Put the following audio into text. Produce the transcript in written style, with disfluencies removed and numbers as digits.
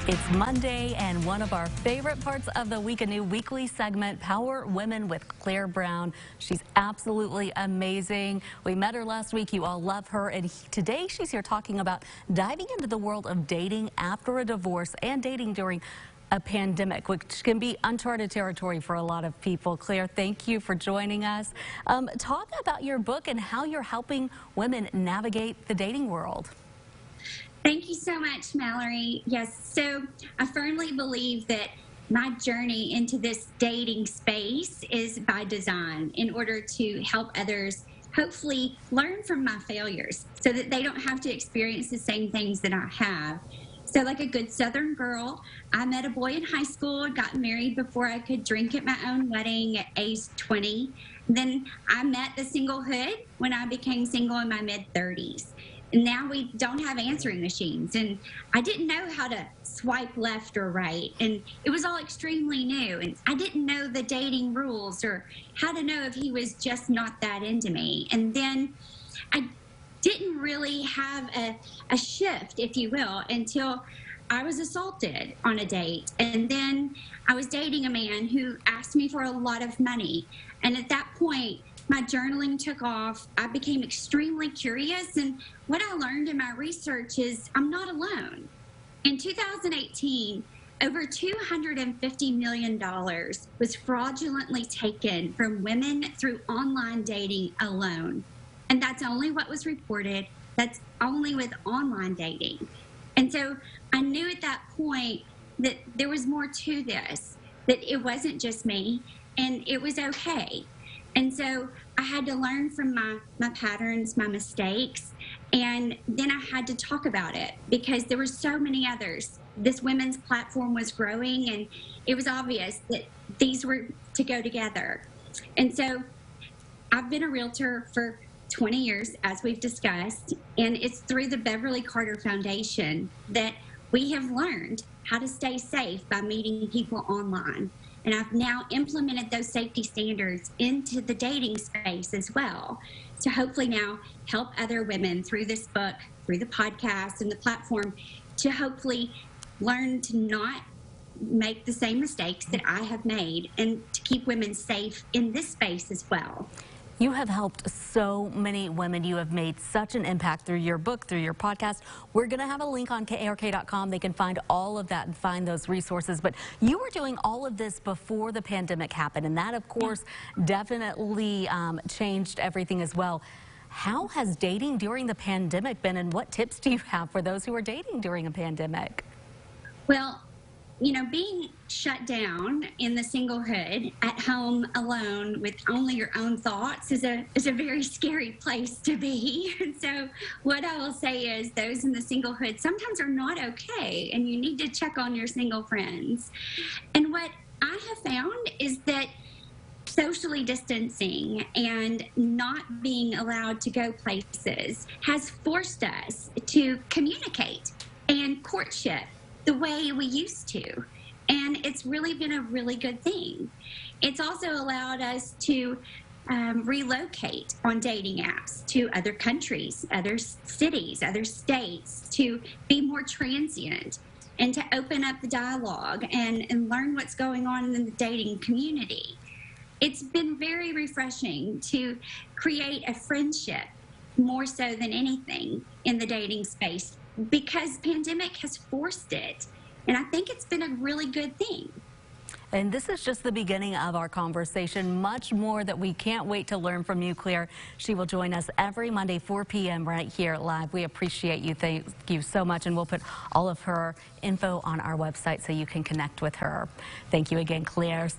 It's Monday, and one of our favorite parts of the week, a new weekly segment, Power Women with Claire Brown. She's absolutely amazing. We met her last week. You all love her. And today she's here talking about diving into the world of dating after a divorce and dating during a pandemic, which can be uncharted territory for a lot of people. Claire, thank you for joining us. Talk about your book and how you're helping women navigate the dating world. Thank you so much, Mallory. Yes, so I firmly believe that my journey into this dating space is by design in order to help others hopefully learn from my failures so that they don't have to experience the same things that I have. So like a good Southern girl, I met a boy in high school, got married before I could drink at my own wedding at age 20. Then I met the singlehood when I became single in my mid-30s. And now we don't have answering machines, and I didn't know how to swipe left or right, and it was all extremely new, and I didn't know the dating rules or how to know if he was just not that into me. And then I didn't really have a shift, if you will, until I was assaulted on a date. And then I was dating a man who asked me for a lot of money, and at that point my journaling took off. I became extremely curious, and what I learned in my research is I'm not alone. In 2018, over $250 million was fraudulently taken from women through online dating alone. And that's only what was reported. That's only with online dating. And so I knew at that point that there was more to this, that it wasn't just me, and it was okay. And so I had to learn from my patterns, my mistakes, and then I had to talk about it because there were so many others. This women's platform was growing, and it was obvious that these were to go together. And so I've been a realtor for 20 years, as we've discussed, and it's through the Beverly Carter Foundation that we have learned how to stay safe by meeting people online. And I've now implemented those safety standards into the dating space as well, to hopefully now help other women through this book, through the podcast and the platform, to hopefully learn to not make the same mistakes that I have made and to keep women safe in this space as well. You have helped so many women. You have made such an impact through your book, through your podcast. We're going to have a link on KARK.com. They can find all of that and find those resources. But you were doing all of this before the pandemic happened, and that, of course, definitely changed everything as well. How has dating during the pandemic been, and what tips do you have for those who are dating during a pandemic? Well, you know, being shut down in the singlehood at home alone with only your own thoughts is a very scary place to be. And so what I will say is those in the singlehood sometimes are not okay, and you need to check on your single friends. And what I have found is that socially distancing and not being allowed to go places has forced us to communicate and courtship the way we used to. And it's really been a really good thing. It's also allowed us to relocate on dating apps to other countries, other cities, other states, to be more transient and to open up the dialogue and learn what's going on in the dating community. It's been very refreshing to create a friendship more so than anything in the dating space, because pandemic has forced it, and I think it's been a really good thing. And this is just the beginning of our conversation. Much more that we can't wait to learn from you, Claire. She will join us every Monday, 4 p.m. right here live. We appreciate you. Thank you so much, and we'll put all of her info on our website so you can connect with her. Thank you again, Claire.